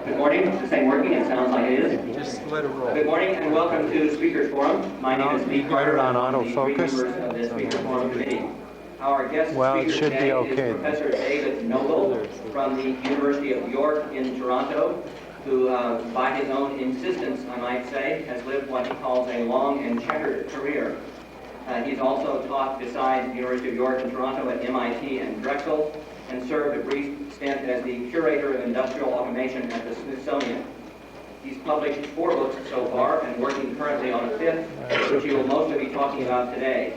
Good morning. Is this thing working? It sounds like it is. Just let it roll. Good morning and welcome to Speakers Forum. My name is Lee Carter. on I'm one of the three autofocus. members of the Speakers Forum Committee. Our guest Well, it speaker should be today okay. is Professor David Noble from the University of York in Toronto, who, by his own insistence, I might say, has lived what he calls a long and checkered career. He's also taught besides the University of York in Toronto at MIT and Drexel, and served a brief stint as the curator of industrial automation at the Smithsonian. He's published 4 books so far and working currently on a 5th, which he will mostly be talking about today.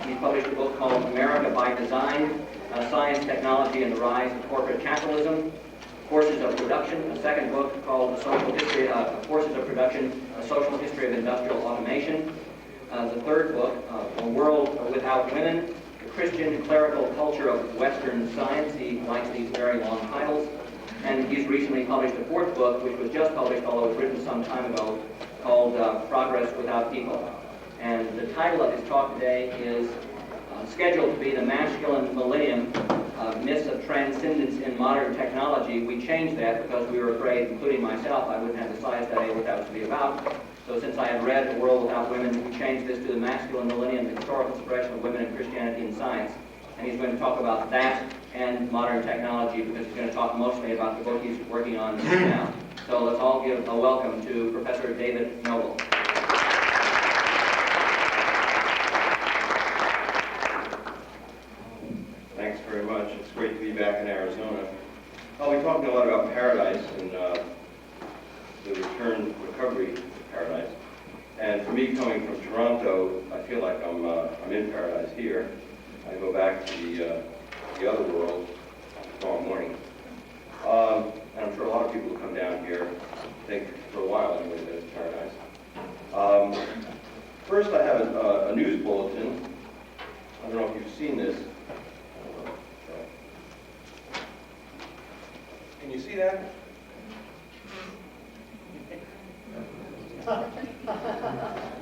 He's published a book called America by Design, Science, Technology, and the Rise of Corporate Capitalism, Forces of Production, a second book called Social History, Forces of Production, A Social History of Industrial Automation, the third book, A World Without Women, The Christian Clerical Culture of Western Science. He likes these very long titles. And he's recently published a 4th book, which was just published, although it was written some time ago, called Progress Without People. And the title of his talk today is scheduled to be The Masculine Millennium, Myths of Transcendence in Modern Technology. We changed that because we were afraid, including myself, I wouldn't have decided today what that was to be about. So since I had read A World Without Women, we changed this to The Masculine Millennium, the Historical Suppression of Women in Christianity and Science. And he's going to talk about that and modern technology because he's going to talk mostly about the book he's working on now. So let's all give a welcome to Professor David Noble. Thanks very much. It's great to be back in Arizona. I'll be talking a lot about paradise and the recovery to paradise. And for me, coming from Toronto, I feel like I'm in paradise here. I go back to the other world tomorrow morning. And I'm sure a lot of people who come down here think for a while anyway that it's paradise. First, I have a news bulletin. I don't know if you've seen this. Can you see that?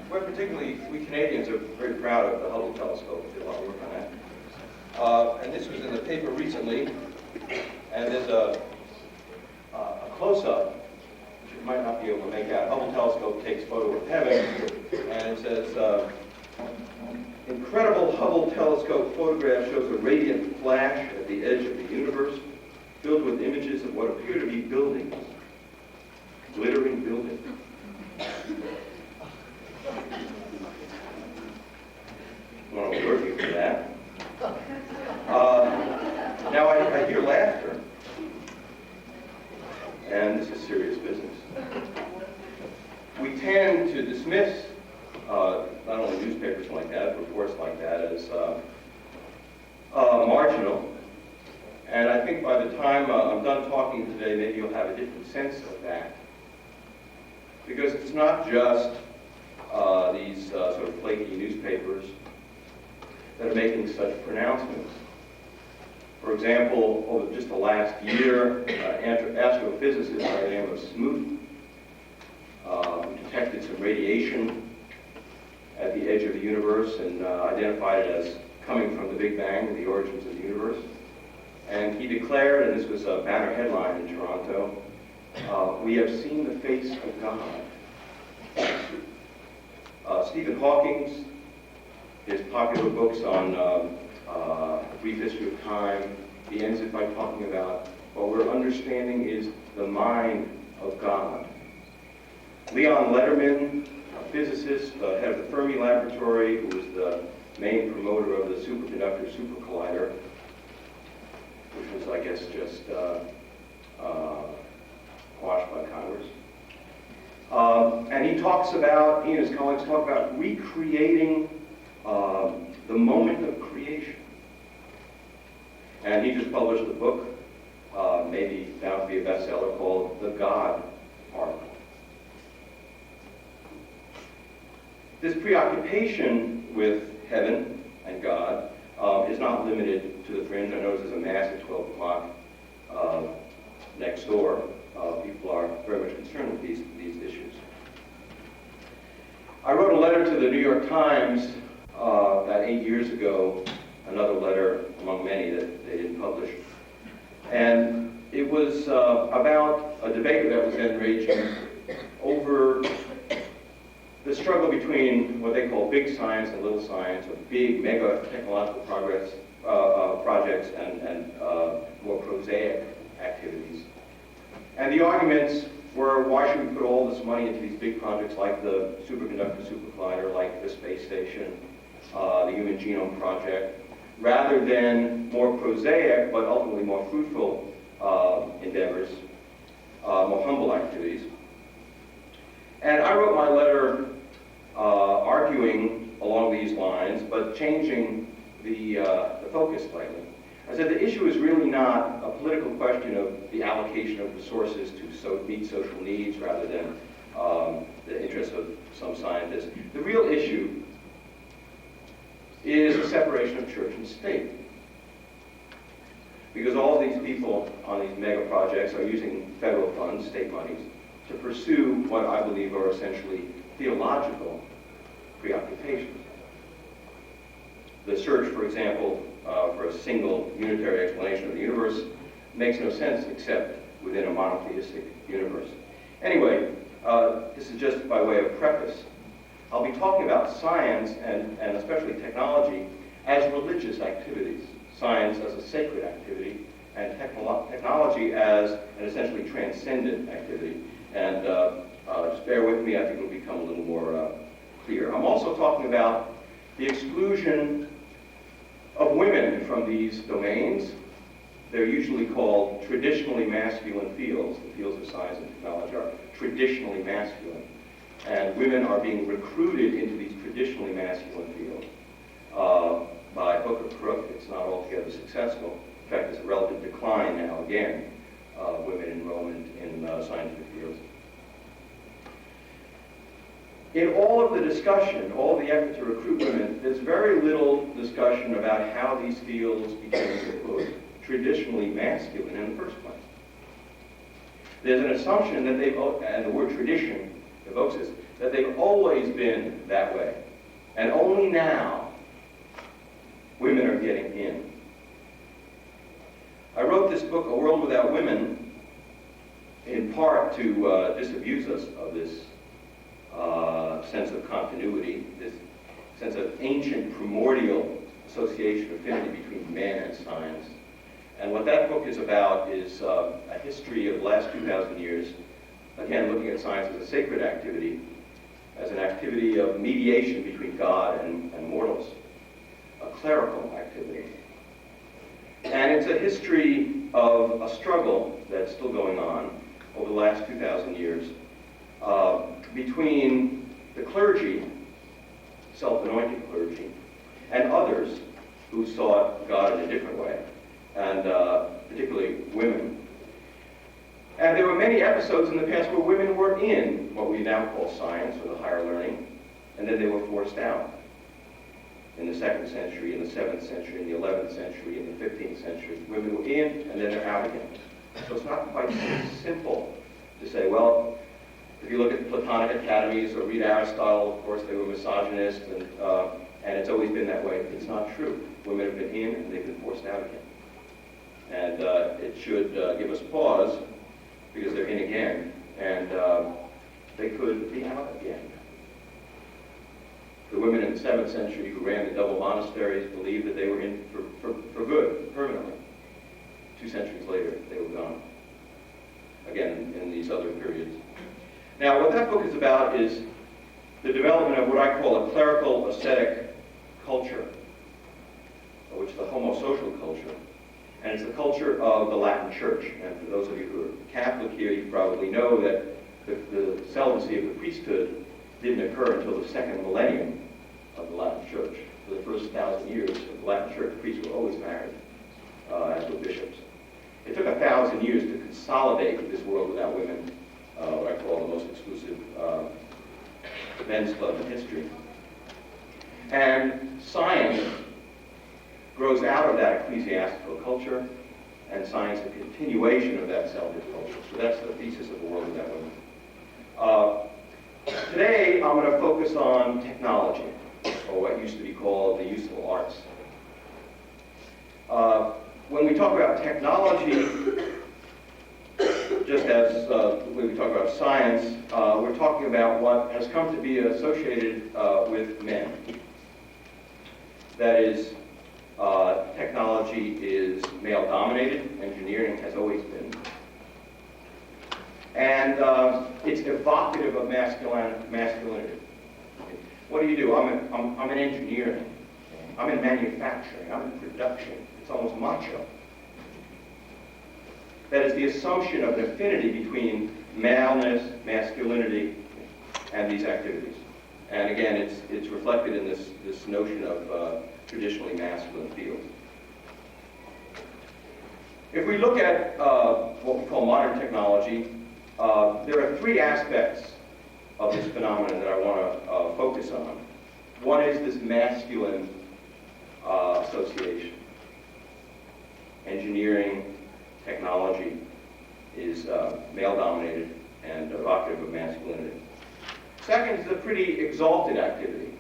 We're particularly, we Canadians are very proud of the Hubble telescope. We did a lot of work on that. And this was in the paper recently, and there's a close-up, which you might not be able to make out. Hubble telescope takes photo of heaven, and it says, incredible Hubble telescope photograph shows a radiant flash at the edge of the universe, filled with images of what appear to be buildings, glittering buildings. I want to alert you for that. Now I hear laughter, and this is serious business. We tend to dismiss not only newspapers like that, reports like that as marginal. And I think by the time I'm done talking today, maybe you'll have a different sense of that. Because it's not just these sort of flaky newspapers that are making such pronouncements. For example, over just the last year, astrophysicist by the name of Smoot detected some radiation at the edge of the universe and identified it as coming from the Big Bang and the origins of the universe. And he declared, and this was a banner headline in Toronto, we have seen the face of God. Stephen Hawking's, his popular books on brief history of time, he ends it by talking about what we're understanding is the mind of God. Leon Letterman, a physicist, head of the Fermi Laboratory, who was the main promoter of the superconductor super collider, which was, I guess, just quashed by Congress. And he talks about, he and his colleagues talk about recreating the moment of creation. And he just published a book, maybe bound to be a bestseller, called The God Particle. This preoccupation with heaven and God is not limited to the fringe. I notice there's a mass at 12 o'clock next door. People are very much concerned with these issues. I wrote a letter to the New York Times about 8 years ago, another letter among many that they didn't publish. And it it was about a debate that was then raging over the struggle between what they call big science and little science, or big mega technological progress projects and more prosaic activities. And the arguments were, why should we put all this money into these big projects like the superconductor super collider, like the space station, the Human Genome Project, rather than more prosaic but ultimately more fruitful endeavors, more humble activities. And I wrote my letter arguing along these lines, but changing the focus slightly. I said the issue is really not a political question of the allocation of resources to meet social needs rather than the interests of some scientists. The real issue is the separation of church and state. Because all these people on these mega projects are using federal funds, state monies, to pursue what I believe are essentially theological preoccupations. The search, for example, for a single unitary explanation of the universe makes no sense except within a monotheistic universe. Anyway, this is just by way of preface. I'll be talking about science and especially technology as religious activities, science as a sacred activity, and technology as an essentially transcendent activity. And just bear with me, I think it'll become a little more clear. I'm also talking about the exclusion of women from these domains. They're usually called traditionally masculine fields. The fields of science and technology are traditionally masculine. And women are being recruited into these traditionally masculine fields by hook or crook. It's not altogether successful. In fact, there's a relative decline now again, women enrollment in scientific fields. In all of the discussion, all the effort to recruit women, there's very little discussion about how these fields became, quote, traditionally masculine in the first place. There's an assumption that they've, and the word tradition evokes this, that they've always been that way. And only now, women are getting in. I wrote this book, A World Without Women, in part to disabuse us of this sense of continuity, this sense of ancient primordial association, affinity between man and science. And what that book is about is a history of the last 2,000 years, again, looking at science as a sacred activity, as an activity of mediation between God and mortals, a clerical activity. And it's a history of a struggle that's still going on over the last 2,000 years between the clergy, self-anointed clergy, and others who sought God in a different way, and particularly women. And there were many episodes in the past where women were in what we now call science or the higher learning, and then they were forced out. In the 2nd century, in the 7th century, in the 11th century, in the 15th century, women were in and then they're out again. So it's not quite so simple to say, well, if you look at Platonic academies or read Aristotle, of course they were misogynist, and it's always been that way. It's not true. Women have been in and they've been forced out again. And it should give us pause, because they're in again, and they could be out again. The women in the 7th century who ran the double monasteries believed that they were in for good, permanently. 2 centuries later, they were gone. Again, in these other periods. Now, what that book is about is the development of what I call a clerical ascetic culture, which is the homosocial culture. And it's the culture of the Latin Church. And for those of you who are Catholic here, you probably know that the celibacy of the priesthood didn't occur until the 2nd millennium of the Latin Church. For the first 1,000 years of the Latin Church, priests were always married, as were bishops. It took 1,000 years to consolidate this world without women, what I call the most exclusive men's club in history. And science grows out of that ecclesiastical culture, and science a continuation of that celibate culture. So that's the thesis of A World Without Women. Today, I'm going to focus on technology, or what used to be called the useful arts. When we talk about technology, just as when we talk about science, we're talking about what has come to be associated with men. That is, technology is male-dominated. Engineering has always been. And it's evocative of masculinity. What do? I'm in engineering. I'm in manufacturing. I'm in production. It's almost macho. That is the assumption of an affinity between maleness, masculinity, and these activities. And again, it's reflected in this notion of traditionally masculine fields. If we look at what we call modern technology, there are three aspects of this phenomenon that I want to focus on. One is this masculine association. Engineering, technology is male-dominated and evocative of masculinity. Second is a pretty exalted activity.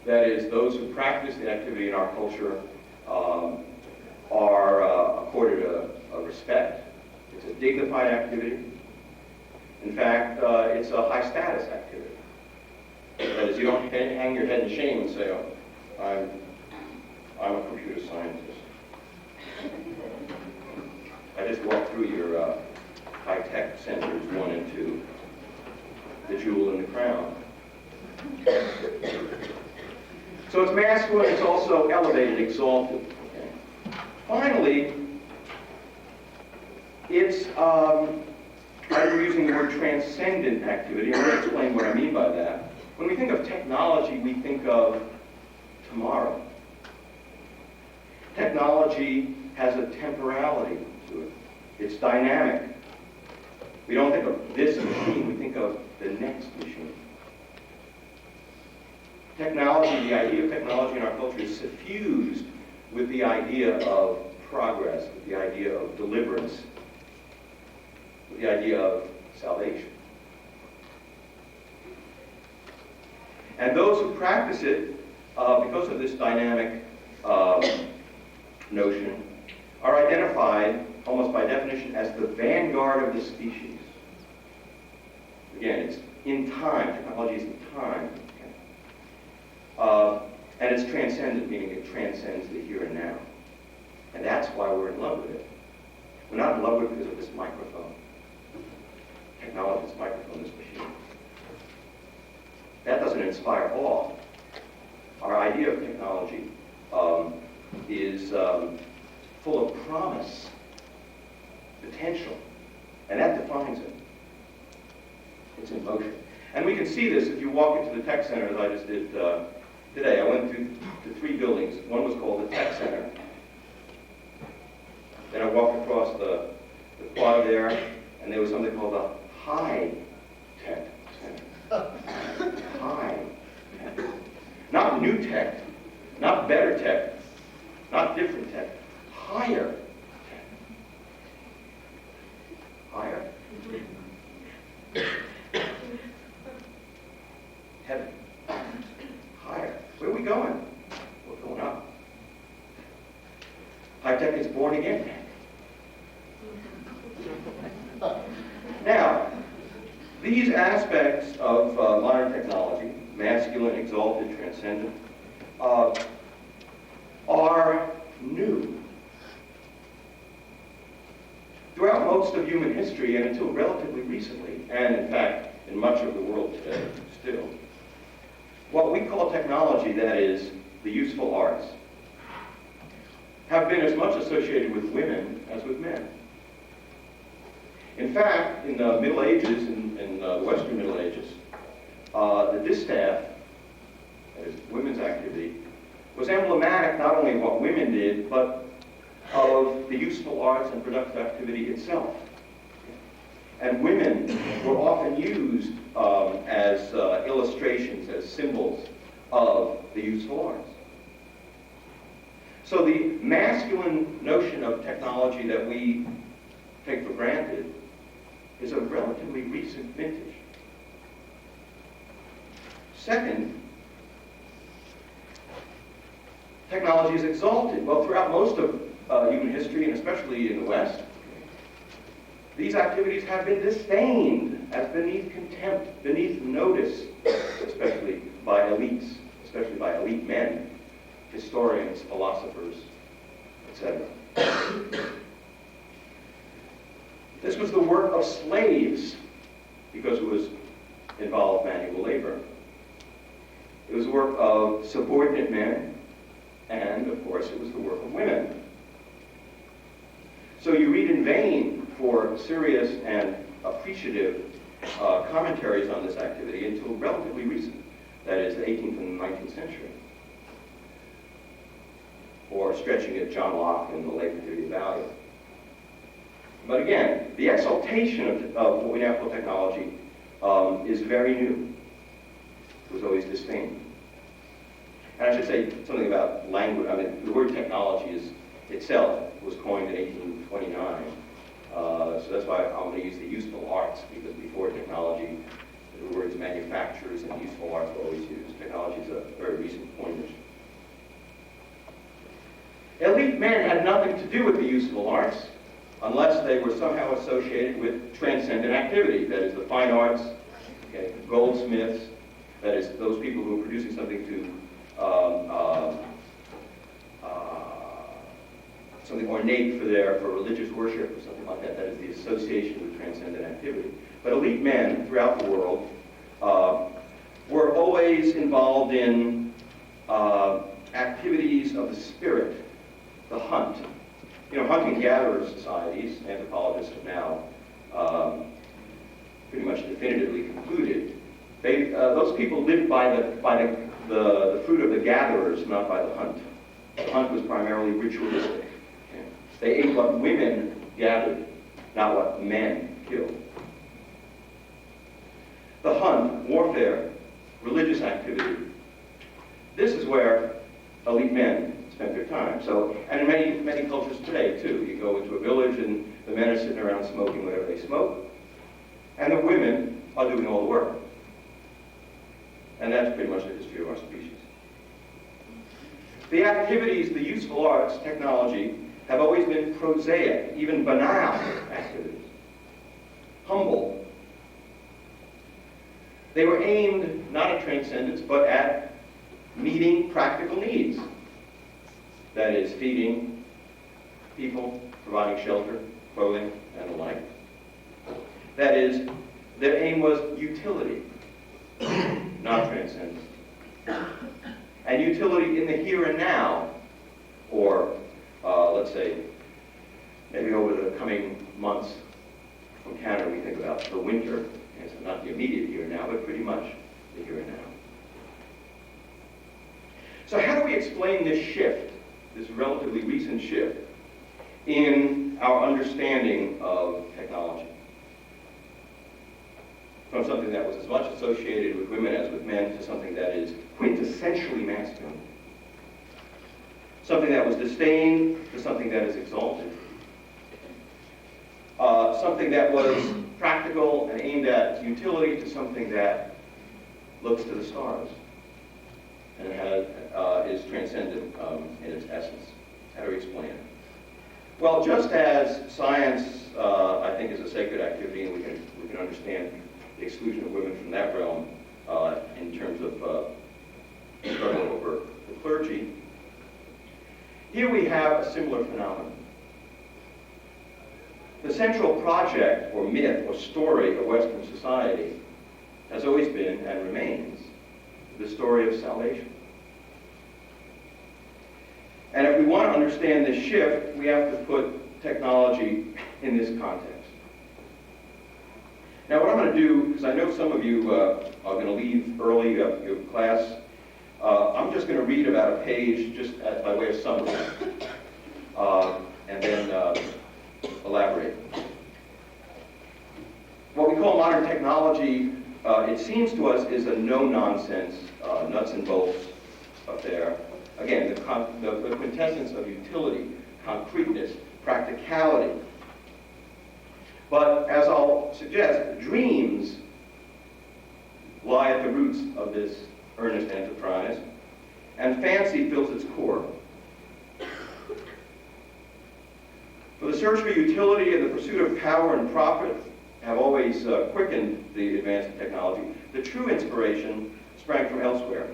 That is, those who practice the activity in our culture are accorded a respect. It's a dignified activity. In fact, it's a high-status activity. That is, you don't hang your head in shame and say, oh, I'm a computer scientist. I just walked through your high-tech centers 1 and 2, the jewel in the crown. So it's masculine, it's also elevated, exalted. Okay. Finally, it's, I'm using the word transcendent activity. I'm going to explain what I mean by that. When we think of technology, we think of tomorrow. Technology has a temporality to it. It's dynamic. We don't think of this machine, we think of the next machine. Technology, the idea of technology in our culture is suffused with the idea of progress, with the idea of deliverance, with the idea of salvation. And those who practice it, because of this dynamic notion, are identified, almost by definition, as the vanguard of the species. Again, it's in time. Technology is in time. Okay? And it's transcendent, meaning it transcends the here and now. And that's why we're in love with it. We're not in love with it because of this microphone. Technology, this microphone, this machine. That doesn't inspire awe. Our idea of technology is full of promise, potential, and that defines it. It's in motion. And we can see this if you walk into the tech center, as I just did today. I went through to 3 buildings. One was called the Tech Center. Then I walked across the quad there, and there was something called the High Tech Center. High Tech. Not new tech, not better tech, not different tech, higher tech. Higher. Heaven. Higher. Where are we going? We're going up. High tech is born again. Now, these aspects of modern technology, masculine, exalted, transcendent, are new. Throughout most of human history, and until relatively recently, and in fact, in much of the world today, still, what we call technology, that is, the useful arts, have been as much associated with women as with men. In fact, in the Middle Ages, in the Western Middle Ages, the distaff, that is, women's activity, was emblematic not only of what women did, but of the useful arts and productive activity itself. And women were often used as illustrations, as symbols of the useful arts. So the masculine notion of technology that we take for granted is a relatively recent vintage. Second, technology is exalted. Well, throughout most of human history, and especially in the West, These activities have been disdained as beneath contempt, beneath notice, especially by elites, especially by elite men, historians, philosophers, etc. This was the work of slaves because it involved manual labor. It was the work of subordinate men, and of course it was the work of women. So you read in vain for serious and appreciative commentaries on this activity until relatively recent, that is the 18th and 19th century, or stretching it John Locke in the later theory of value. But again, the exaltation of what we now call technology is very new. It was always disdained. And I should say something about language. I mean, the word technology itself was coined in 1829. So that's why I'm going to use the useful arts, because before technology, the words manufacturers and useful arts were always used. Technology is a very recent coinage. Elite men had nothing to do with the useful arts unless they were somehow associated with transcendent activity, that is the fine arts, okay, goldsmiths, that is those people who are producing something to something ornate for religious worship or something like that. That is the association with transcendent activity. But elite men throughout the world were always involved in activities of the spirit, the hunt. You know, hunting-gatherer societies, anthropologists have now pretty much definitively concluded, those people lived by the fruit of the gatherers, not by the hunt. The hunt was primarily ritualistic. Okay? They ate what women gathered, not what men killed. The hunt, warfare, religious activity, this is where elite men spent their time. So, and in many cultures today, too. You go into a village and the men are sitting around smoking whatever they smoke, and the women are doing all the work. And that's pretty much the history of our species. The activities, the useful arts, technology, have always been prosaic, even banal activities. Humble. They were aimed not at transcendence, but at meeting practical needs. That is, feeding people, providing shelter, clothing, and the like. That is, their aim was utility, not transcendence. And utility in the here and now, or let's say, maybe over the coming months from Canada, we think about the winter, and so not the immediate here and now, but pretty much the here and now. So how do we explain this shift, this relatively recent shift, in our understanding of technology? From something that was as much associated with women as with men to something that is quintessentially masculine. Something that was disdained to something that is exalted. Something that was practical and aimed at utility to something that looks to the stars and is transcendent in its essence. How do we explain it? Well, just as science, I think, is a sacred activity, and we can understand the exclusion of women from that realm in terms of struggle over the clergy. Here we have a similar phenomenon. The central project, or myth, or story of Western society has always been, and remains, the story of salvation. And if we want to understand this shift, we have to put technology in this context. Now what I'm going to do, because I know some of you are going to leave early, you have your class, I'm just going to read about a page just by way of summary, and then elaborate. What we call modern technology, it seems to us, is a no-nonsense, nuts and bolts affair. Again, the quintessence of utility, concreteness, practicality. But as I'll suggest, dreams lie at the roots of this earnest enterprise, and fancy fills its core. For the search for utility and the pursuit of power and profit have always quickened the advance of technology, the true inspiration sprang from elsewhere,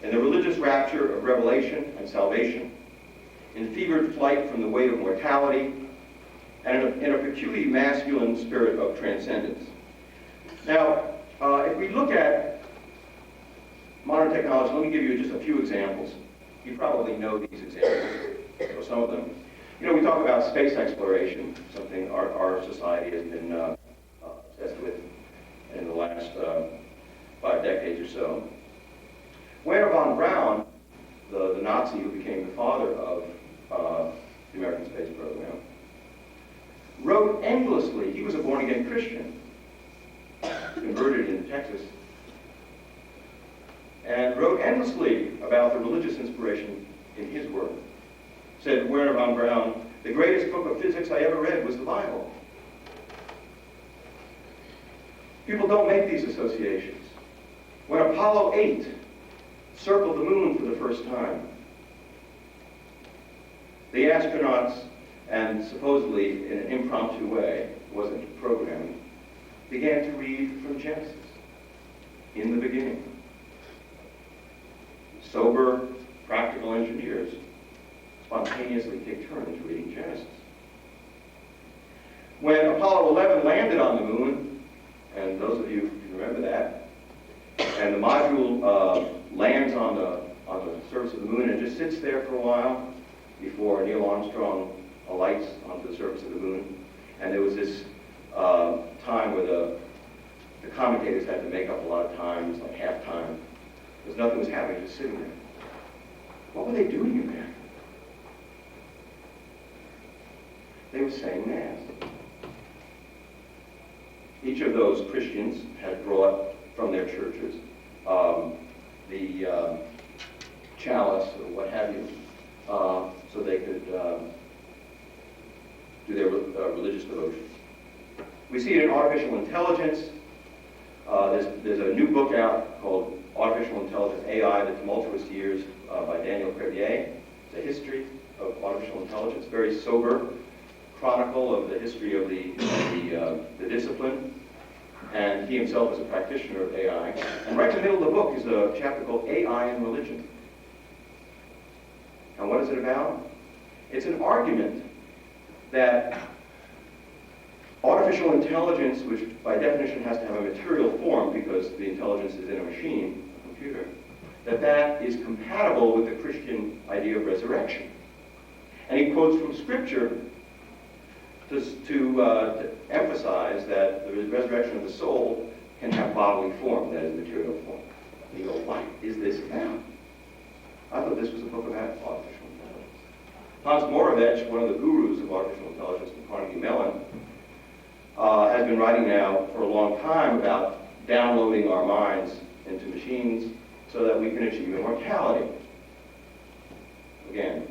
in the religious rapture of revelation and salvation, in fevered flight from the weight of mortality, and in a peculiarly masculine spirit of transcendence. Now, if we look at modern technology, let me give you just a few examples. You probably know these examples, or some of them. You know, we talk about space exploration, something our society has been obsessed with in the last 5 decades or so. Wernher von Braun, the Nazi who became the father of the American space program, wrote endlessly. He was a born-again Christian, converted in Texas, and wrote endlessly about the religious inspiration in his work. Said Wernher von Braun, "The greatest book of physics I ever read was the Bible." People don't make these associations. When Apollo 8 circled the moon for the first time, the astronauts, and supposedly in an impromptu way, wasn't programming, began to read from Genesis, in the beginning. Sober, practical engineers spontaneously take turns reading Genesis. When Apollo 11 landed on the moon, and those of you who can remember that, and the module lands on the surface of the moon and just sits there for a while before Neil Armstrong alights onto the surface of the moon, and there was this time where the commentators had to make up a lot of time. It was like halftime, because nothing was happening, just sitting there. What were they doing in there? They were saying Mass. Each of those Christians had brought from their churches the chalice or what have you, so they could do their religious devotion. We see it in artificial intelligence. There's a new book out called Artificial Intelligence, AI, The Tumultuous Years by Daniel Crevier. It's a history of artificial intelligence, very sober chronicle of the history of the discipline. And he himself is a practitioner of AI. And right in the middle of the book is a chapter called AI and Religion. And what is it about? It's an argument that artificial intelligence, which by definition has to have a material form because the intelligence is in a machine, a computer, that is compatible with the Christian idea of resurrection. And he quotes from Scripture to emphasize that the resurrection of the soul can have bodily form, that is, material form. And you go, what is this about? I thought this was a book about artificial intelligence. Hans Moravec, one of the gurus of artificial intelligence from Carnegie Mellon, has been writing now for a long time about downloading our minds into machines so that we can achieve immortality. Again,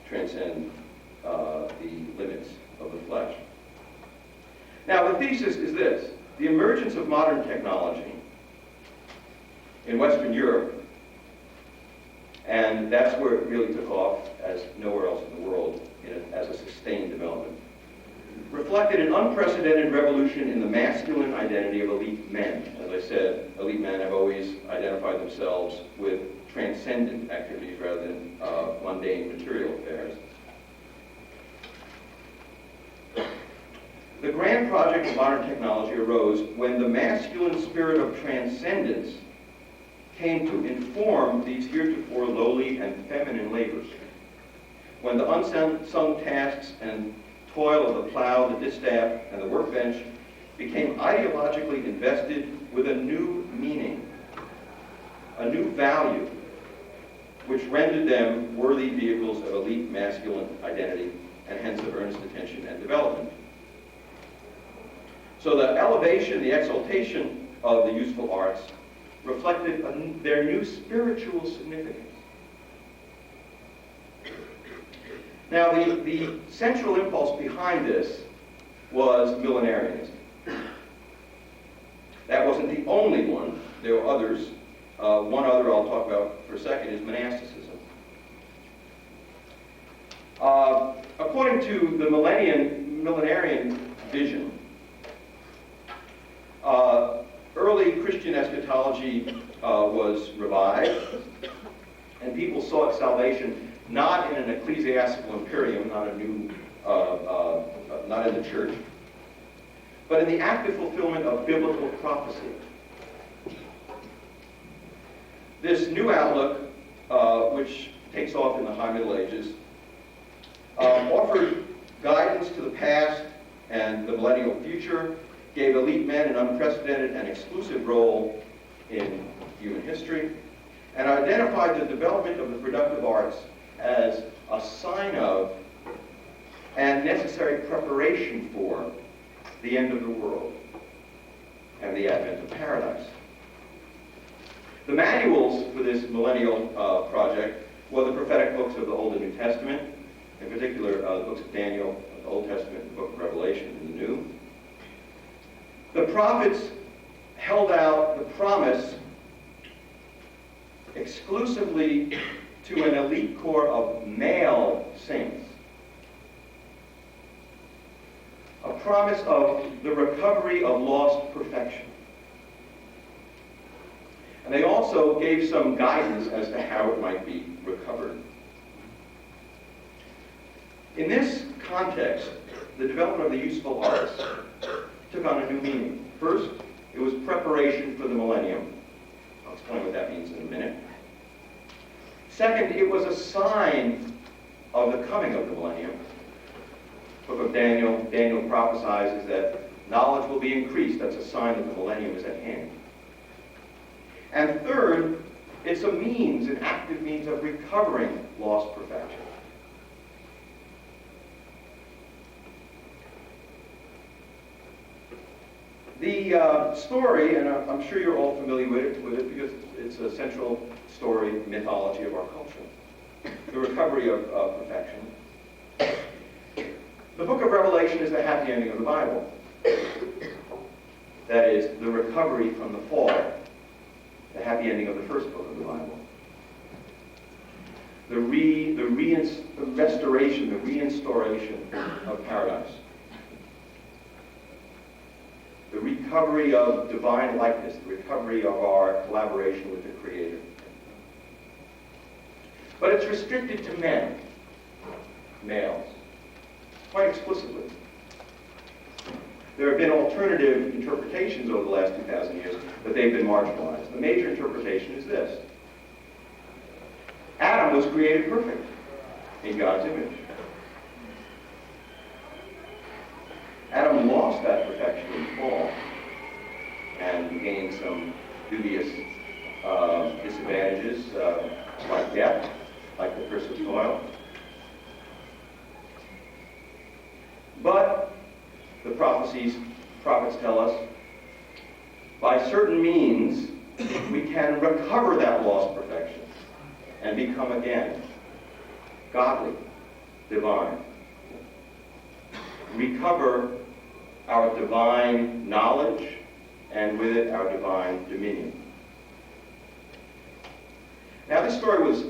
transcend the limits of the flesh. Now, the thesis is this: the emergence of modern technology in Western Europe, and that's where it really took off as nowhere else in the world as a sustained development, reflected an unprecedented revolution in the masculine identity of elite men. As I said, elite men have always identified themselves with transcendent activities rather than mundane material affairs. The grand project of modern technology arose when the masculine spirit of transcendence came to inform these heretofore lowly and feminine labors. When the unsung tasks and toil of the plow, the distaff, and the workbench became ideologically invested with a new meaning, a new value, which rendered them worthy vehicles of elite masculine identity and hence of earnest attention and development. So the elevation, the exaltation of the useful arts reflected their new spiritual significance. Now, the central impulse behind this was millenarianism. That wasn't the only one. There were others. One other I'll talk about for a second is monasticism. A According to the millenarian vision, early Christian eschatology was revived, and people sought salvation not in an ecclesiastical imperium, not in the church, but in the active fulfillment of biblical prophecy. This new outlook, which takes off in the High Middle Ages, offered guidance to the past and the millennial future, gave elite men an unprecedented and exclusive role in human history, and identified the development of the productive arts as a sign of and necessary preparation for the end of the world and the advent of paradise. The manuals for this millennial project were the prophetic books of the Old and New Testament, in particular the books of Daniel, the Old Testament, and the book of Revelation in the New. The prophets held out the promise exclusively to an elite corps of male saints. A promise of the recovery of lost perfection. And they also gave some guidance as to how it might be recovered. In this context, the development of the useful arts took on a new meaning. First, it was preparation for the millennium. I'll explain what that means in a minute. Second, it was a sign of the coming of the millennium. Book of Daniel prophesies that knowledge will be increased. That's a sign that the millennium is at hand. And third, it's a means, an active means of recovering lost perfection. The story, and I'm sure you're all familiar with it because it's a central story, mythology of our culture. The recovery of perfection. The book of Revelation is the happy ending of the Bible. That is, the recovery from the fall. The happy ending of the first book of the Bible. The restoration, the reinstauration of paradise. The recovery of divine likeness, the recovery of our collaboration with the Creator. But it's restricted to men, males, quite explicitly. There have been alternative interpretations over the last 2,000 years, but they've been marginalized. The major interpretation is this. Adam was created perfect in God's image. Adam lost that perfection in the fall and gained some dubious disadvantages like death, like the curse of toil. But the prophets tell us, by certain means, we can recover that lost perfection and become again godly, divine. Recover our divine knowledge and with it our divine dominion. Now this story was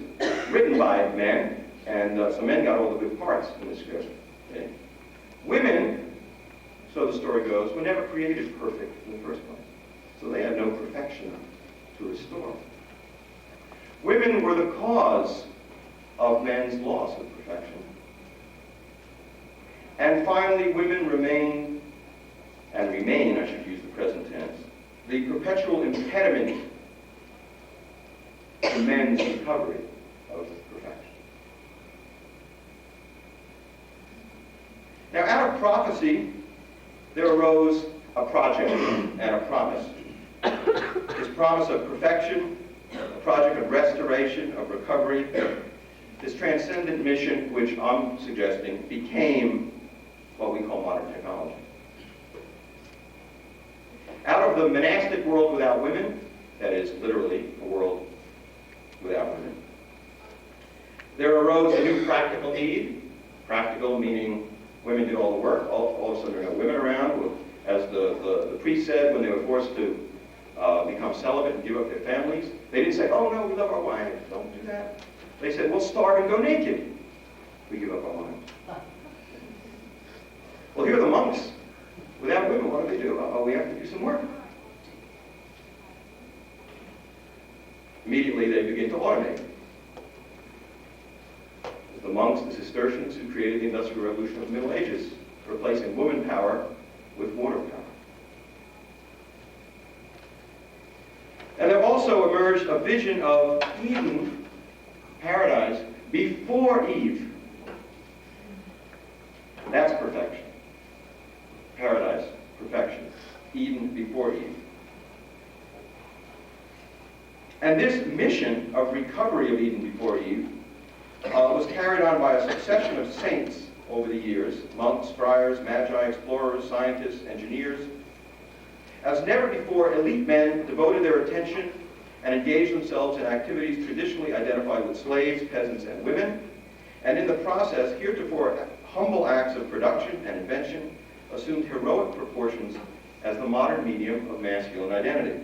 written by men, and so men got all the good parts in the script. Okay? Women, so the story goes, were never created perfect in the first place. So they had no perfection to restore. Women were the cause of men's loss of perfection. And finally, women remain, I should use the present tense, the perpetual impediment to men's recovery of perfection. Now, out of prophecy, there arose a project and a promise. This promise of perfection, a project of restoration, of recovery, this transcendent mission, which I'm suggesting, became what we call modern technology. Out of the monastic world without women, that is literally a world without women, there arose a new practical need. Practical meaning women did all the work. All of a sudden there were no women around. As the priest said when they were forced to become celibate and give up their families, they didn't say, oh no, we love our wives, don't do that. They said, we'll starve and go naked. We give up our wives. Well, here are the monks. Without women, what do? Oh, we have to do some work. Immediately, they begin to automate. The monks, the Cistercians, who created the Industrial Revolution of the Middle Ages, replacing woman power with water power. And there also emerged a vision of Eden, paradise, before Eve. That's perfection. Paradise, perfection. Eden before Eve. And this mission of recovery of Eden before Eve was carried on by a succession of saints over the years, monks, friars, magi, explorers, scientists, engineers. As never before, elite men devoted their attention and engaged themselves in activities traditionally identified with slaves, peasants, and women, and in the process, heretofore humble acts of production and invention assumed heroic proportions as the modern medium of masculine identity.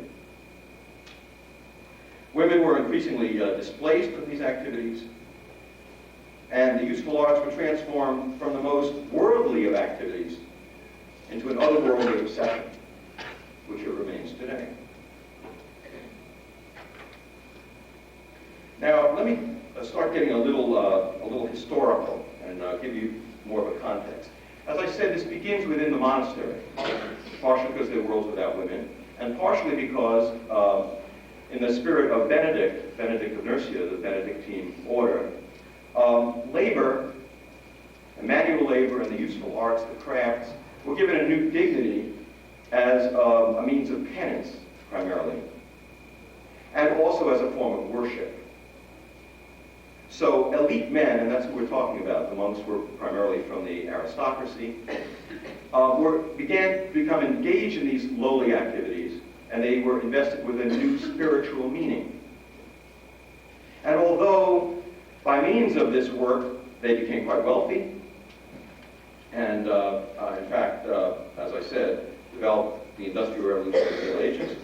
Women were increasingly displaced from these activities, and the useful arts were transformed from the most worldly of activities into an otherworldly obsession, which it remains today. Now, let me start getting a little historical and give you more of a context. As I said, this begins within the monastery, partially because they're worlds without women, and partially because in the spirit of Benedict of Nursia, the Benedictine order, labor, the manual labor and the useful arts, the crafts, were given a new dignity as a means of penance, primarily, and also as a form of worship. So elite men, and that's what we're talking about, the monks were primarily from the aristocracy, began to become engaged in these lowly activities, and they were invested with a new spiritual meaning. And although by means of this work they became quite wealthy, and in fact, as I said, developed the Industrial Revolution of the Middle Ages,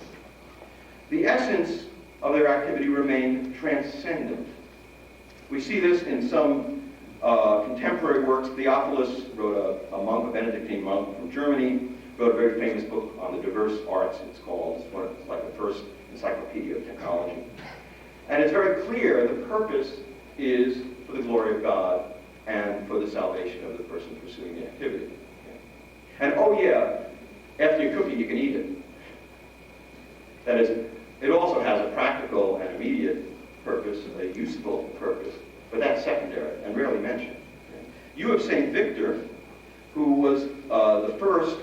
the essence of their activity remained transcendent. We see this in some contemporary works. Theophilus wrote, a monk, a Benedictine monk from Germany, wrote a very famous book on the diverse arts, it's called. It's like the first encyclopedia of technology. And it's very clear the purpose is for the glory of God and for the salvation of the person pursuing the activity. Okay. And oh yeah, after you're cooking, you can eat it. That is, it also has a practical and immediate purpose, a useful purpose, but that's secondary and rarely mentioned. Okay. You have St. Victor, who was the first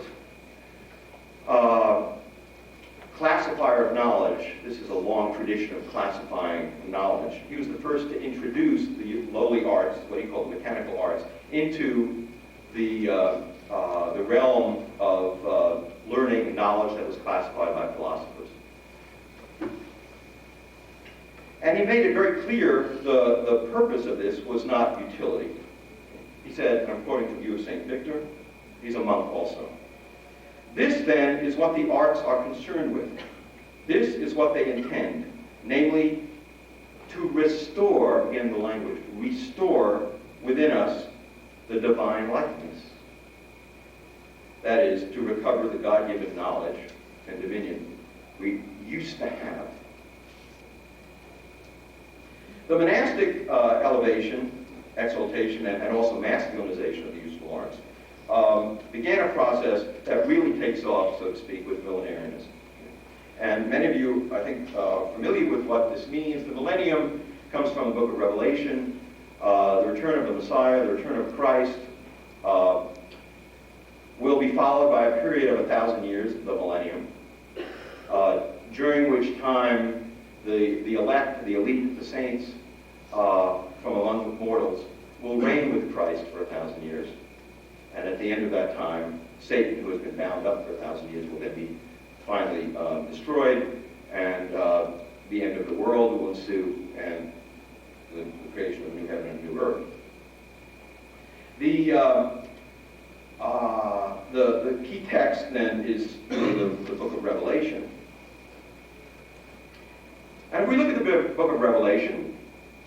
classifier of knowledge. This is a long tradition of classifying knowledge. He was the first to introduce the lowly arts, what he called the mechanical arts, into the realm of learning knowledge that was classified by philosophers. And he made it very clear the purpose of this was not utility. He said, and I'm quoting from you of St. Victor, he's a monk also. This, then, is what the arts are concerned with. This is what they intend, namely, to restore, again the language, restore within us the divine likeness. That is, to recover the God-given knowledge and dominion we used to have. The monastic elevation, exaltation, and also masculinization of the useful arts began a process that really takes off, so to speak, with millenarianism. And many of you, I think, are familiar with what this means. The millennium comes from the book of Revelation, the return of the Messiah, the return of Christ, will be followed by a period of 1,000 years, the millennium, during which time the elect, the elite, the saints from among mortals will reign with Christ for 1,000 years. And at the end of that time, Satan, who has been bound up for 1,000 years, will then be finally destroyed, and the end of the world will ensue, and the creation of a new heaven and a new earth. The key text then is the book of Revelation. And if we look at the book of Revelation,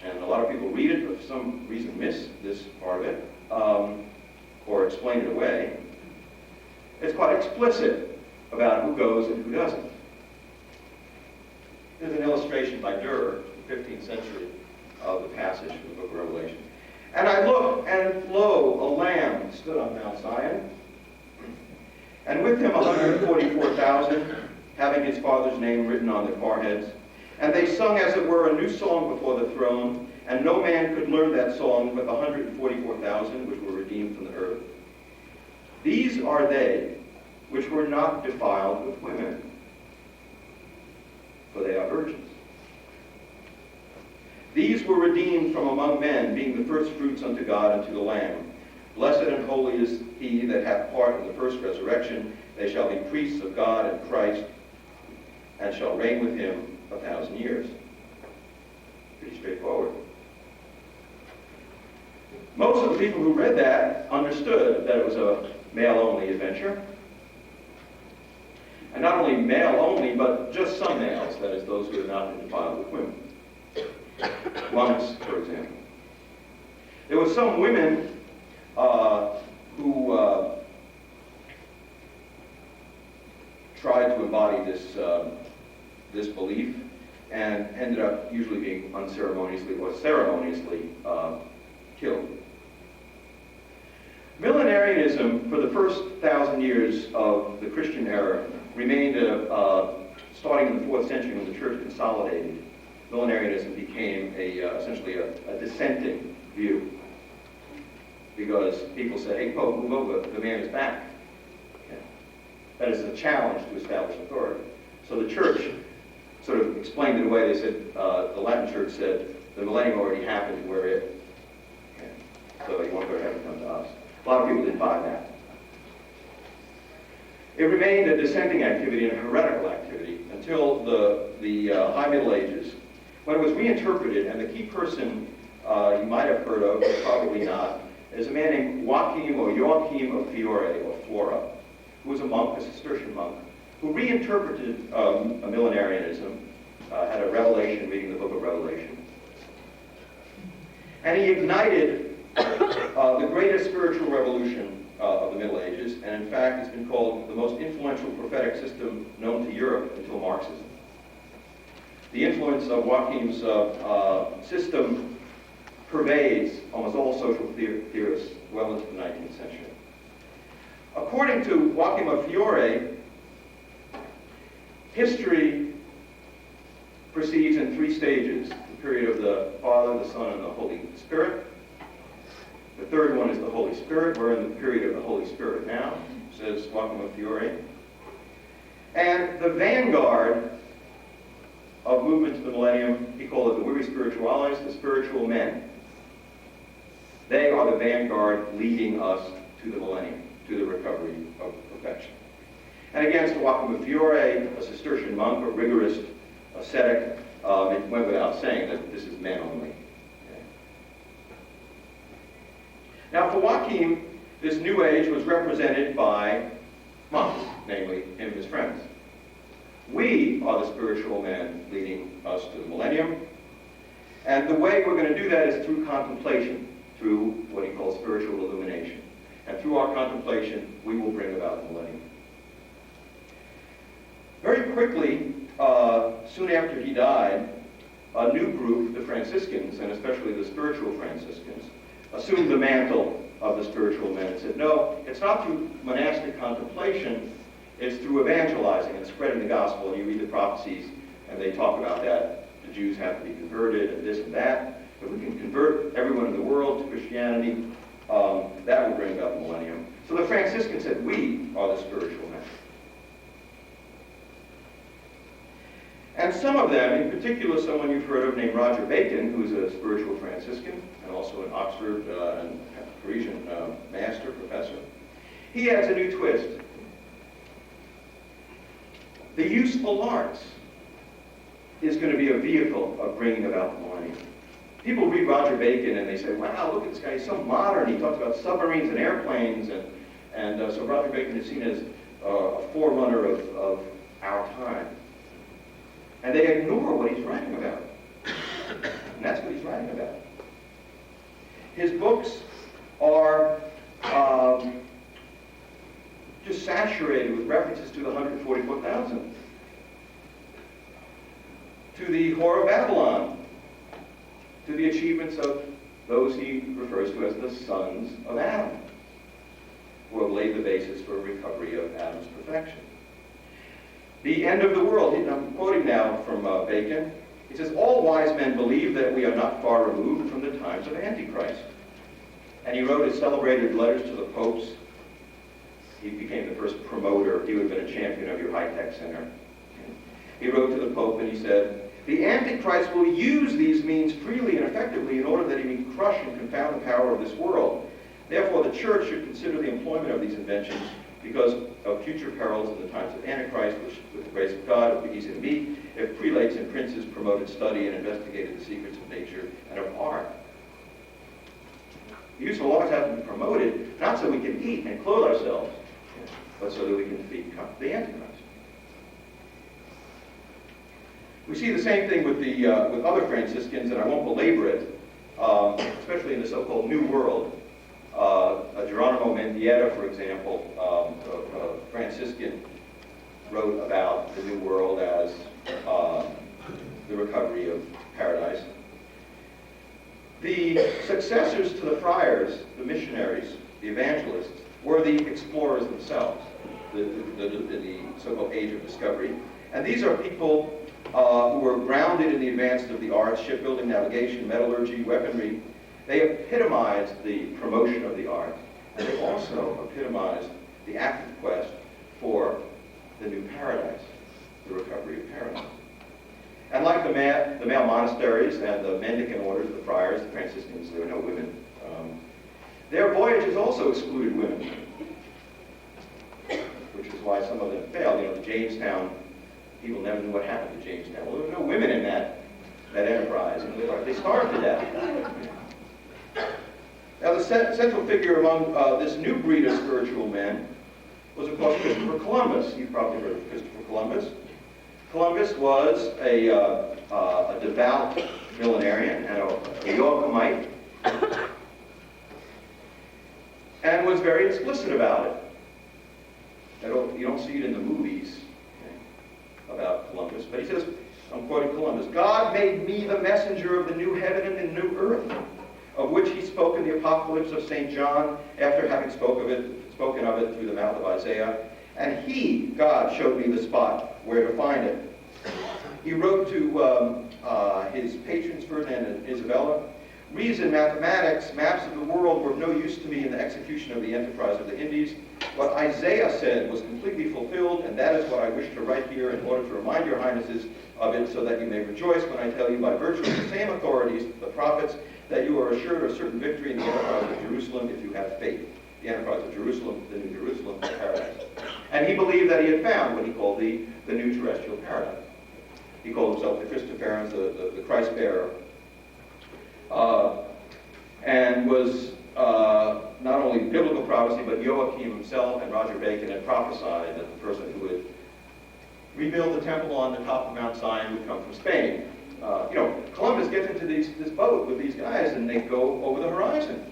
and a lot of people read it, but for some reason miss this part of it, or explain it away, It's quite explicit about who goes and who doesn't. There's an illustration by Durer, the 15th century, of the passage from the book of Revelation. And I looked, and lo, a lamb stood on Mount Zion, and with him 144,000, having his father's name written on their foreheads. And they sung, as it were, a new song before the throne, and no man could learn that song but the 144,000 which were redeemed from the earth. These are they which were not defiled with women, for they are virgins. These were redeemed from among men, being the first fruits unto God and to the Lamb. Blessed and holy is he that hath part in the first resurrection. They shall be priests of God and Christ, and shall reign with him 1,000 years. Pretty straightforward. Most of the people who read that understood that it was a male-only adventure. And not only male-only, but just some males, that is, those who had not been defiled with women. Monks, for example. There were some women who tried to embody this belief and ended up usually being unceremoniously or ceremoniously killed. Millenarianism, for the first 1,000 years of the Christian era, remained, starting in the 4th century when the church consolidated. Millenarianism became essentially a dissenting view, because people said, hey, Pope, move over, the man is back. Yeah. That is a challenge to establish authority. So the church sort of explained it away. They said, the Latin church said, the millennium already happened, we're it. Yeah. So you want to go ahead and come to us. A lot of people didn't buy that. It remained a dissenting activity and a heretical activity until the High Middle Ages, when it was reinterpreted, and the key person you might have heard of, but probably not, is a man named Joachim of Fiore, or Flora, who was a monk, a Cistercian monk, who reinterpreted millenarianism, had a revelation, reading the book of Revelation. And he ignited the greatest spiritual revolution of the Middle Ages, and in fact it's been called the most influential prophetic system known to Europe until Marxism. The influence of Joachim's system pervades almost all social theorists well into the 19th century. According to Joachim of Fiore, history proceeds in 3 stages: the period of the Father, the Son, and the Holy Spirit. The third one is the Holy Spirit. We're in the period of the Holy Spirit now, says Joachim of Fiore. And the vanguard of movements of the millennium, he called it the Viri Spirituales, the spiritual men. They are the vanguard leading us to the millennium, to the recovery of perfection. And against Joachim of Fiore, a Cistercian monk, a rigorous ascetic, it went without saying that this is men only. Okay. Now for Joachim, this new age was represented by monks, namely him and his friends. We are the spiritual men leading us to the millennium. And the way we're going to do that is through contemplation, through what he calls spiritual illumination. And through our contemplation, we will bring about the millennium. Very quickly, soon after he died, a new group, the Franciscans, and especially the spiritual Franciscans, assumed the mantle of the spiritual men and said, no, it's not through monastic contemplation, it's through evangelizing and spreading the gospel. And you read the prophecies, and they talk about that. The Jews have to be converted, and this and that. If we can convert everyone in the world to Christianity, that will bring about the millennium. So the Franciscans said, we are the spiritual men. And some of them, in particular someone you've heard of named Roger Bacon, who's a spiritual Franciscan, and also an Oxford and Parisian master, professor, he adds a new twist. The useful arts is going to be a vehicle of bringing about the millennium. People read Roger Bacon and they say, wow, look at this guy, he's so modern. He talks about submarines and airplanes, and so Roger Bacon is seen as a forerunner of our time. And they ignore what he's writing about. And that's what he's writing about. His books are just saturated with references to the 144,000. To the whore of Babylon, to the achievements of those he refers to as the sons of Adam, who have laid the basis for a recovery of Adam's perfection. The end of the world, I'm quoting now from Bacon. He says, all wise men believe that we are not far removed from the times of Antichrist. And he wrote his celebrated letters to the popes. He became the first promoter. He would have been a champion of your high-tech center. He wrote to the Pope and he said, the Antichrist will use these means freely and effectively in order that he may crush and confound the power of this world. Therefore, the Church should consider the employment of these inventions because of future perils in the times of Antichrist, which, with the grace of God, it would be easy to meet if prelates and princes promoted study and investigated the secrets of nature and of art. Useful laws have to be promoted, not so we can eat and clothe ourselves, but so that we can defeat the Antichrist. We see the same thing with other Franciscans, and I won't belabor it, especially in the so-called New World. Geronimo Mendieta, for example, a Franciscan, wrote about the New World as the recovery of paradise. The successors to the friars, the missionaries, the evangelists, were the explorers themselves, the so-called Age of Discovery. And these are people who were grounded in the advances of the arts, shipbuilding, navigation, metallurgy, weaponry. They epitomized the promotion of the arts, and they also epitomized the active quest for the new paradise, the recovery of paradise. And like the male monasteries and the mendicant orders, the friars, the Franciscans, there were no women. Their voyages also excluded women, which is why some of them failed. You know, the Jamestown, people never knew what happened to Jamestown. Well, there were no women in that enterprise, and they starved to death. Now, the central figure among this new breed of spiritual men was, of course, Christopher Columbus. You've probably heard of Christopher Columbus. Columbus was a devout millenarian and a Yoakamite, and was very explicit about it. You don't see it in the movies about Columbus, but he says, I'm quoting Columbus, God made me the messenger of the new heaven and the new earth, of which he spoke in the Apocalypse of St. John, after having spoken of it through the mouth of Isaiah. And he, God, showed me the spot where to find it. He wrote to his patrons, Ferdinand and Isabella, reason, mathematics, maps of the world were of no use to me in the execution of the enterprise of the Indies. What Isaiah said was completely fulfilled, and that is what I wish to write here in order to remind your highnesses of it, so that you may rejoice when I tell you by virtue of the same authorities, the prophets, that you are assured of certain victory in the enterprise of Jerusalem if you have faith. The enterprise of Jerusalem, the new Jerusalem, the paradise. And he believed that he had found what he called the new terrestrial paradise. He called himself the Christophorus, the Christ bearer, and was not only biblical prophecy, but Joachim himself and Roger Bacon had prophesied that the person who would rebuild the temple on the top of Mount Zion would come from Spain. Columbus gets into this boat with these guys, and they go over the horizon.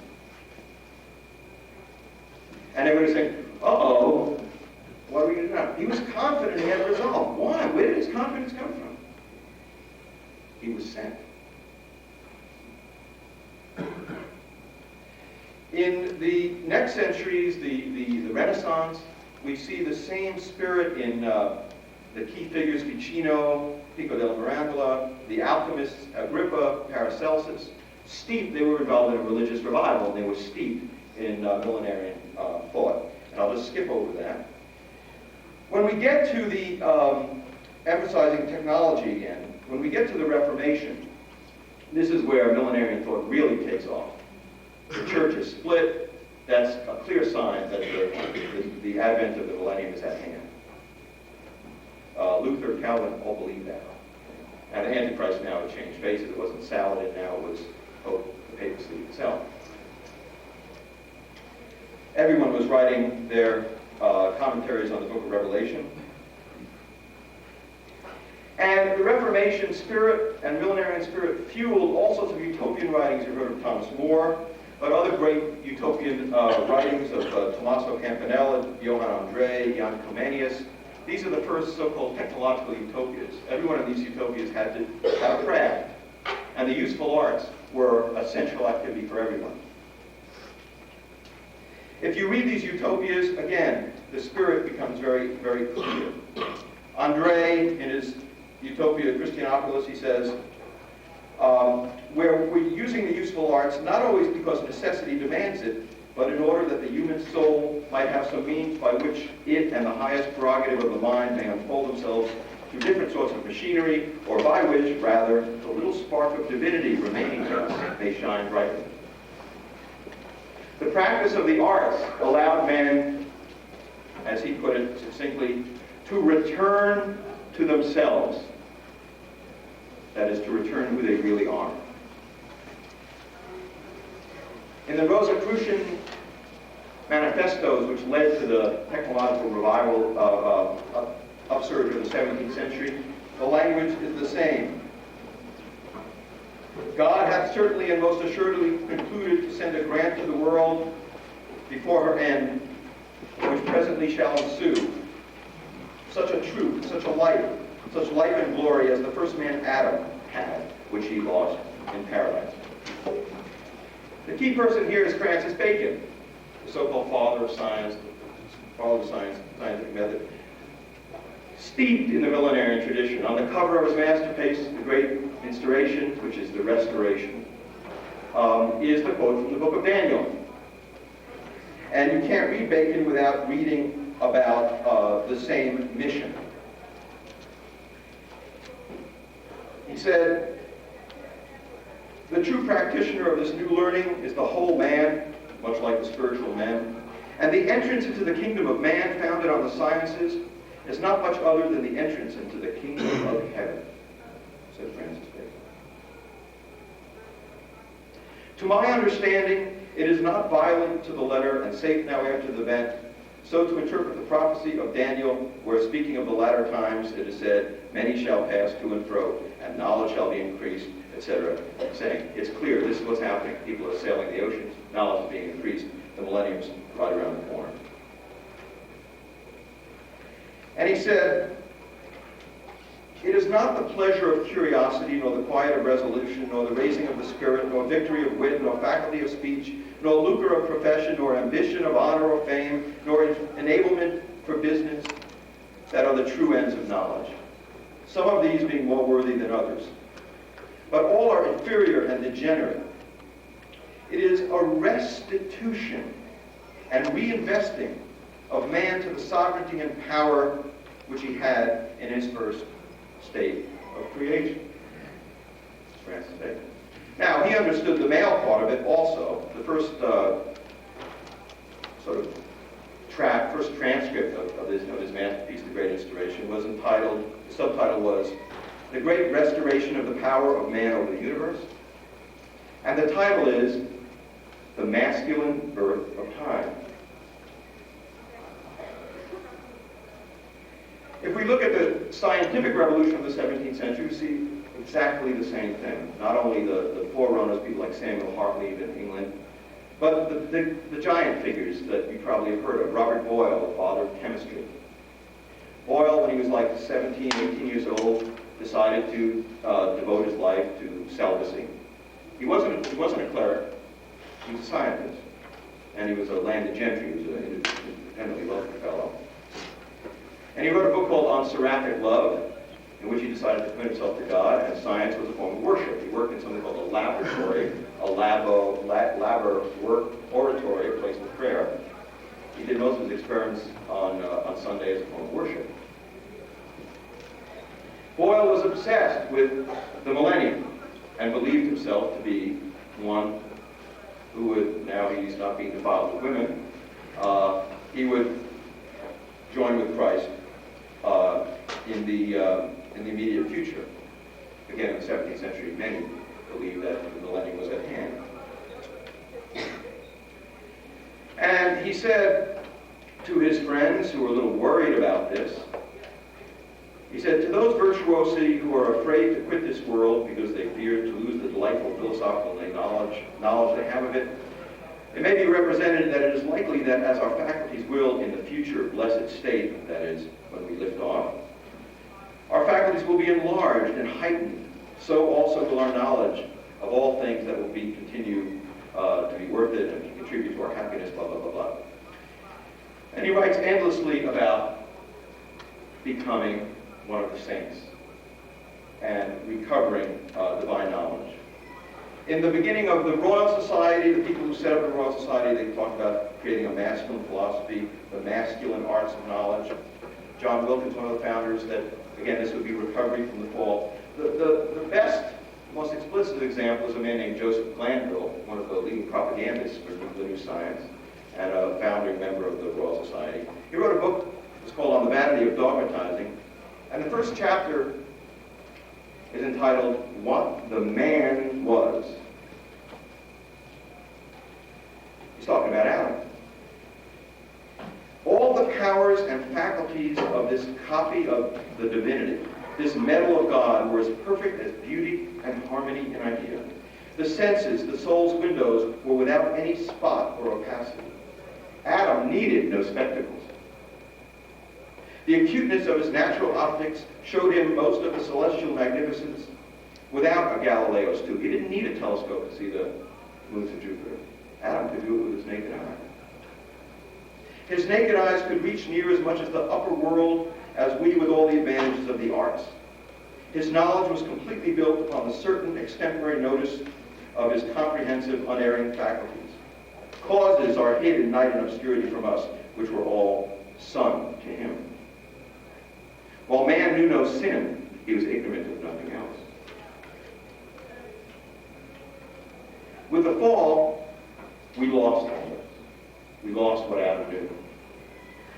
And everybody's saying, uh-oh, what are we going to do now? He was confident he had resolve. Why? Where did his confidence come from? He was sent. In the next centuries, the Renaissance, we see the same spirit in the key figures, Ficino, Pico della Mirandola, the alchemists, Agrippa, Paracelsus. They were involved in a religious revival, and they were steeped in millenarian thought. And I'll just skip over that. When we get to the emphasizing technology again, when we get to the Reformation, this is where millenarian thought really takes off. The church is split. That's a clear sign that the advent of the millennium is at hand. Luther, Calvin all believed that. And the Antichrist now had changed faces. It wasn't Saladin, now it was the papacy itself. Everyone was writing their commentaries on the book of Revelation. And the Reformation spirit and millenarian spirit fueled all sorts of utopian writings. You heard of Thomas More, but other great utopian writings of Tommaso Campanella, Johann Andre, Jan Comenius. These are the first so-called technological utopias. Every one of these utopias had to have a craft, and the useful arts were a central activity for everyone. If you read these utopias, again, the spirit becomes very, very clear. Andre, in his Utopia Christianopolis, he says, where we're using the useful arts not always because necessity demands it, but in order that the human soul might have some means by which it and the highest prerogative of the mind may unfold themselves through different sorts of machinery, or by which, rather, the little spark of divinity remaining to us may shine brightly. The practice of the arts allowed men, as he put it succinctly, to return to themselves. That is, to return who they really are. In the Rosicrucian manifestos, which led to the technological revival upsurge of the 17th century, the language is the same. God hath certainly and most assuredly concluded to send a grant to the world before her end, which presently shall ensue. Such a truth, such life and glory as the first man Adam had, which he lost in paradise. The key person here is Francis Bacon, the so-called father of science, scientific method, steeped in the millenarian tradition. On the cover of his masterpiece, The Great Instauration, which is the Restoration, is the quote from the book of Daniel. And you can't read Bacon without reading about the same mission. He said, the true practitioner of this new learning is the whole man, much like the spiritual man, and the entrance into the kingdom of man founded on the sciences is not much other than the entrance into the kingdom of heaven, said Francis Bacon. To my understanding, it is not violent to the letter and safe now after the event, so to interpret the prophecy of Daniel, where speaking of the latter times, it is said, many shall pass to and fro, and knowledge shall be increased, etc. Saying, it's clear, this is what's happening. People are sailing the oceans, knowledge is being increased, the millennium's right around the corner. And he said, it is not the pleasure of curiosity, nor the quiet of resolution, nor the raising of the spirit, nor victory of wit, nor faculty of speech, nor lucre of profession, nor ambition of honor or fame, nor enablement for business, that are the true ends of knowledge. Some of these being more worthy than others. But all are inferior and degenerate. It is a restitution and reinvesting of man to the sovereignty and power which he had in his first state of creation. Francis Bacon. Now, he understood the male part of it also. The first first transcript of his masterpiece, The Great Instauration, was entitled, the subtitle was, The Great Restoration of the Power of Man over the Universe. And the title is, The Masculine Birth of Time. If we look at the scientific revolution of the 17th century, we see exactly the same thing. Not only the forerunners, people like Samuel Hartley in England, but the giant figures that you probably have heard of. Robert Boyle, the father of chemistry. Boyle, when he was like 17, 18 years old, decided to devote his life to celibacy. He wasn't a cleric. He was a scientist. And he was a landed gentry. He was an independently wealthy fellow. And he wrote a book called On Seraphic Love, in which he decided to commit himself to God, and science was a form of worship. He worked in something called a laboratory, oratory, a place of prayer. He did most of his experiments on Sunday as a form of worship. Boyle was obsessed with the millennium and believed himself to be one who would, now he's not being defiled with women, he would join with Christ in the immediate future. Again, in the 17th century, many believed that the millennium was at hand. And he said to his friends who were a little worried about this, he said, to those virtuosi who are afraid to quit this world because they fear to lose the delightful philosophical knowledge they have of it, It may be represented that it is likely that as our faculties will in the future blessed state, that is, when we lift off, our faculties will be enlarged and heightened. So also will our knowledge of all things that will continue to be worth it and to contribute to our happiness, blah, blah, blah, blah. And he writes endlessly about becoming one of the saints and recovering divine knowledge. In the beginning of the Royal Society, the people who set up the Royal Society, they talked about creating a masculine philosophy, the masculine arts of knowledge. John Wilkins, one of the founders, that, again, this would be recovery from the fall. The best, most explicit example is a man named Joseph Glanville, one of the leading propagandists for the New Science, and a founding member of the Royal Society. He wrote a book, it's called On the Vanity of Dogmatizing, and the first chapter is entitled, What the Man Was. He's talking about Adam. All the powers and faculties of this copy of the divinity, this medal of God, were as perfect as beauty and harmony in idea. The senses, the soul's windows, were without any spot or opacity. Adam needed no spectacles. The acuteness of his natural optics showed him most of the celestial magnificence without a Galileo's tube. He didn't need a telescope to see the moons of Jupiter. Adam could do it with his naked eye. His naked eyes could reach near as much as the upper world as we with all the advantages of the arts. His knowledge was completely built upon the certain extemporary notice of his comprehensive, unerring faculties. Causes are hid in night and obscurity from us, which were all sun to him. While man knew no sin, he was ignorant of nothing else. With the fall, we lost all this. We lost what Adam knew.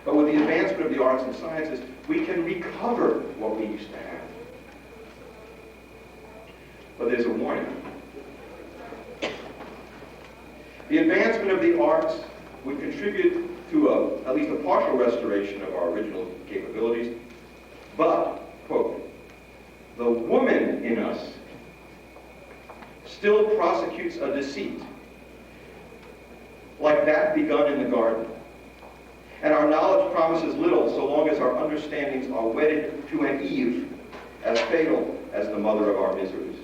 But with the advancement of the arts and sciences, we can recover what we used to have. But there's a warning. The advancement of the arts would contribute to at least a partial restoration of our original capabilities. But, quote, the woman in us still prosecutes a deceit like that begun in the garden. And our knowledge promises little so long as our understandings are wedded to an Eve as fatal as the mother of our miseries.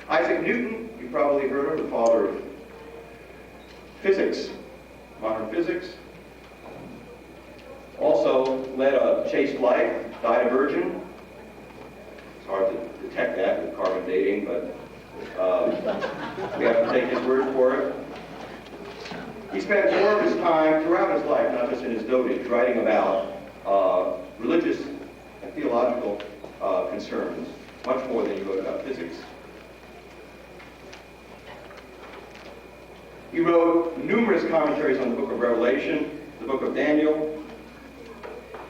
Isaac Newton, you probably heard of, the father of physics, modern physics, also led a chaste life, died a virgin. It's hard to detect that with carbon dating, but we have to take his word for it. He spent more of his time throughout his life, not just in his dotage, writing about religious and theological concerns, much more than he wrote about physics. He wrote numerous commentaries on the book of Revelation, the book of Daniel.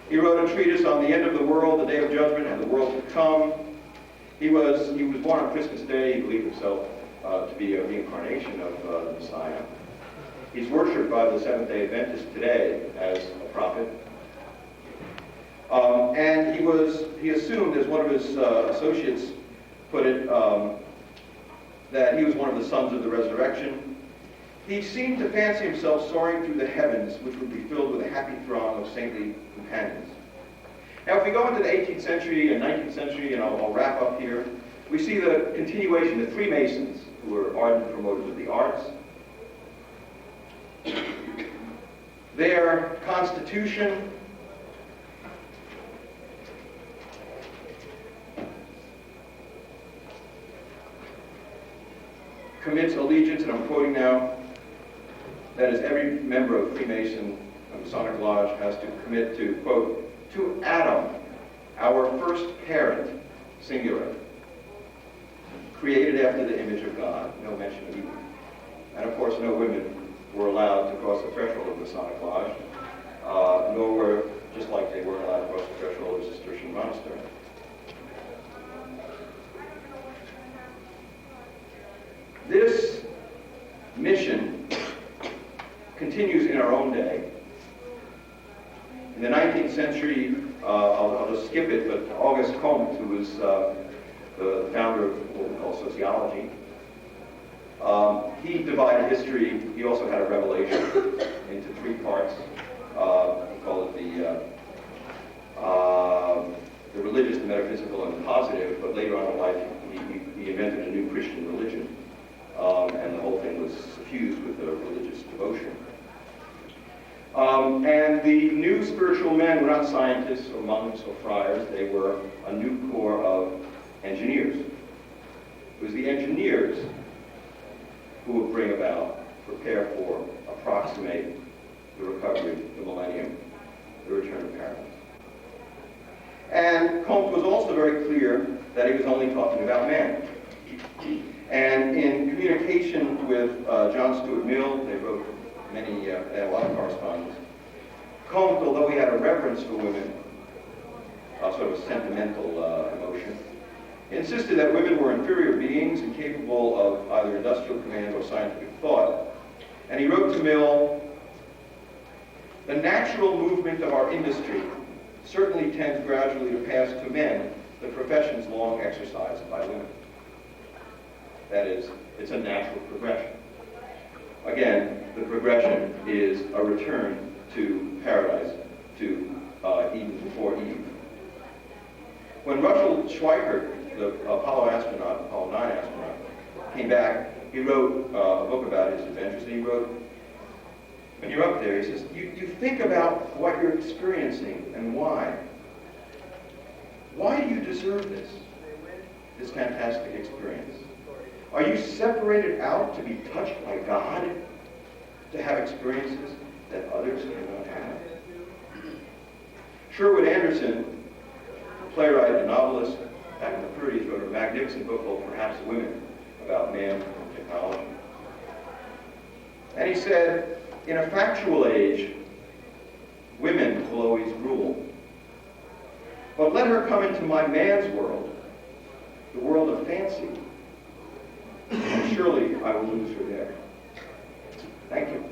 He wrote a treatise on the end of the world, the day of judgment, and the world to come. He was born on Christmas Day. He believed himself to be a reincarnation of the Messiah. He's worshipped by the Seventh-day Adventists today as a prophet. And he assumed, as one of his associates put it, that he was one of the sons of the resurrection. He seemed to fancy himself soaring through the heavens, which would be filled with a happy throng of saintly companions. Now, if we go into the 18th century and 19th century, and I'll wrap up here, we see the continuation of Freemasons, who were ardent promoters of the arts. Their constitution commits allegiance, and I'm quoting now, that is, every member of Freemason Masonic Lodge has to commit to, quote, to Adam, our first parent, singular, created after the image of God, no mention of Eve. And of course, no women were allowed to cross the threshold of the Masonic Lodge, nor were, just like they weren't allowed to cross the threshold of the Cistercian monastery. This mission continues in our own day. In the 19th century, I'll just skip it, but Auguste Comte, who was the founder of what we call sociology, He divided history. He also had a revelation into three parts. He called it the religious, the metaphysical, and the positive. But later on in life, he invented a new Christian religion, and the whole thing was suffused with a religious devotion. And the new spiritual men were not scientists or monks or friars. They were a new corps of engineers. It was the engineers who would bring about, prepare for, approximate the recovery, the millennium, the return of paradise. And Comte was also very clear that he was only talking about man. And in communication with John Stuart Mill, they wrote they had a lot of correspondence. Comte, although he had a reverence for women, sort of a sentimental emotion, insisted that women were inferior beings incapable of either industrial command or scientific thought. And he wrote to Mill, "The natural movement of our industry certainly tends gradually to pass to men the professions long exercised by women." That is, it's a natural progression. Again, the progression is a return to paradise, to Eden before Eve. When Russell Schweickart, the Apollo 9 astronaut, came back, he wrote a book about his adventures, and he wrote, when you're up there, he says, you think about what you're experiencing and why. Why do you deserve this fantastic experience? Are you separated out to be touched by God, to have experiences that others cannot have? Sherwood Anderson, a playwright and novelist, back in the 30s, wrote a magnificent book called Perhaps Women, about man and technology. And he said, in a factual age, women will always rule. But let her come into my man's world, the world of fancy, and surely I will lose her there. Thank you.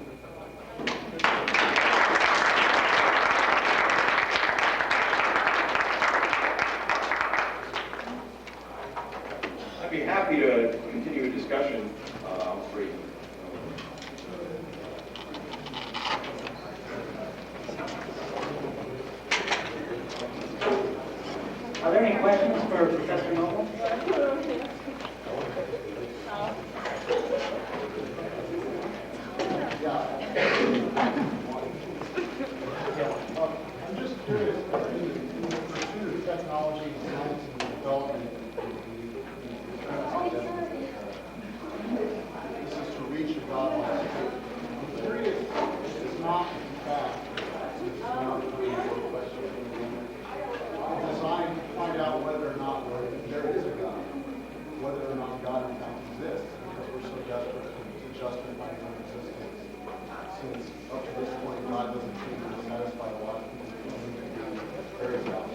I'd be happy to continue a discussion. I'm free. Are there any questions for Professor Noble? I'm just curious, in the pursuit of technology, science, and development, this is to reach a God wants to. I'm curious, it's not, in fact, it's not a question designed to find out whether or not there is a God, whether or not God in fact exists, because we're so desperate to justify his own existence. Since up to this point, God doesn't seem to satisfy a lot of people who think very well.